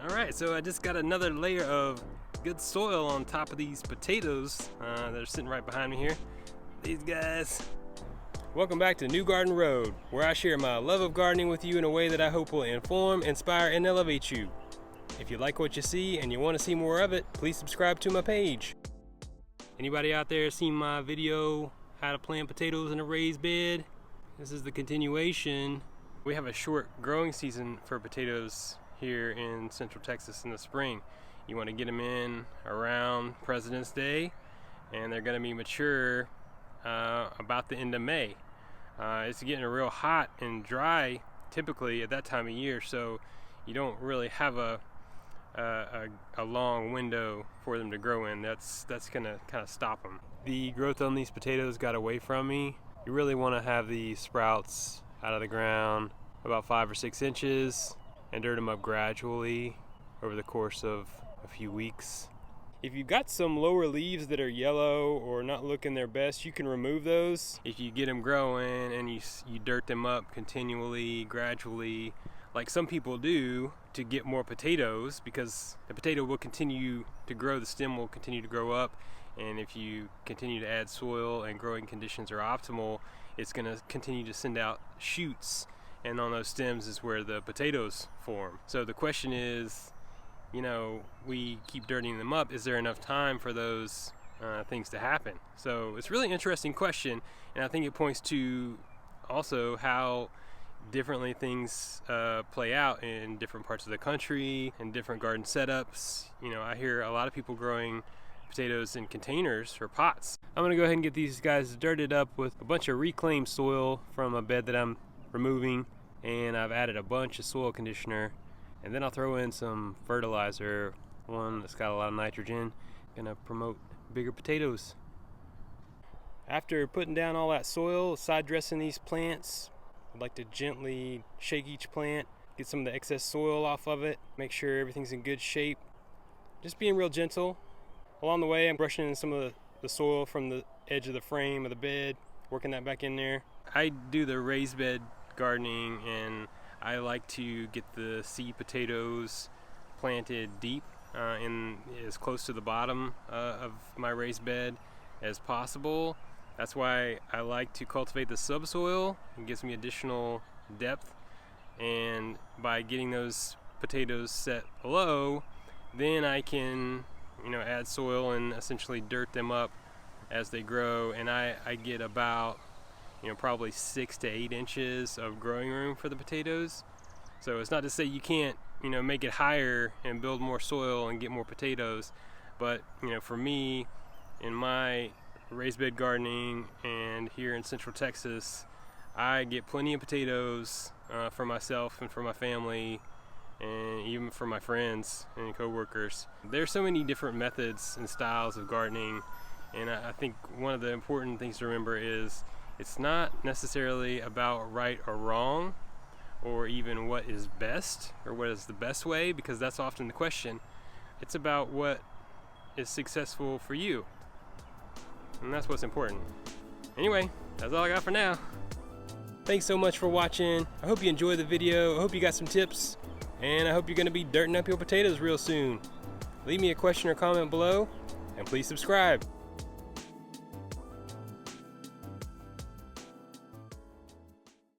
Alright, so I just got another layer of good soil on top of these potatoes that are sitting right behind me here. These guys. Welcome back to New Garden Road, where I share my love of gardening with you in a way that I hope will inform, inspire, and elevate you. If you like what you see and you want to see more of it, please subscribe to my page. Anybody out there seen my video, how to plant potatoes in a raised bed? This is the continuation. We have a short growing season for potatoes here in Central Texas in the spring. You want to get them in around President's Day, and they're going to be mature about the end of May. It's getting real hot and dry typically at that time of year, so you don't really have a long window for them to grow in. That's going to kind of stop them. The growth on these potatoes got away from me. You really want to have the sprouts out of the ground about 5 or 6 inches and dirt them up gradually over the course of a few weeks. If you've got some lower leaves that are yellow or not looking their best, you can remove those. If you get them growing and you dirt them up continually, gradually, like some people do to get more potatoes, because the potato will continue to grow, the stem will continue to grow up, and if you continue to add soil and growing conditions are optimal, it's going to continue to send out shoots, and on those stems is where the potatoes form. So the question is, we keep dirtying them up. Is there enough time for those things to happen? So it's a really interesting question, and I think it points to also how differently things play out in different parts of the country and different garden setups. I hear a lot of people growing potatoes in containers or pots. I'm gonna go ahead and get these guys dirted up with a bunch of reclaimed soil from a bed that I'm removing, and I've added a bunch of soil conditioner, and then I'll throw in some fertilizer, one that's got a lot of nitrogen, gonna promote bigger potatoes. After putting down all that soil, side dressing these plants, I'd like to gently shake each plant, get some of the excess soil off of it, make sure everything's in good shape. Just being real gentle. Along the way, I'm brushing in some of the soil from the edge of the frame of the bed, working that back in there. I do the raised bed gardening, and I like to get the seed potatoes planted deep in as close to the bottom of my raised bed as possible. That's why I like to cultivate the subsoil. It gives me additional depth, and by getting those potatoes set low, then I can add soil and essentially dirt them up as they grow, and I get about probably 6 to 8 inches of growing room for the potatoes. So it's not to say you can't make it higher and build more soil and get more potatoes, but for me, in my raised bed gardening and here in Central Texas, I get plenty of potatoes for myself and for my family, and even for my friends and coworkers. There's so many different methods and styles of gardening, and I think one of the important things to remember is it's not necessarily about right or wrong, or even what is best or what is the best way, because that's often the question. It's about what is successful for you, and that's what's important. Anyway, that's all I got for now. Thanks so much for watching. I hope you enjoyed the video. I hope you got some tips, and I hope you're going to be dirting up your potatoes real soon. Leave me a question or comment below, and please subscribe.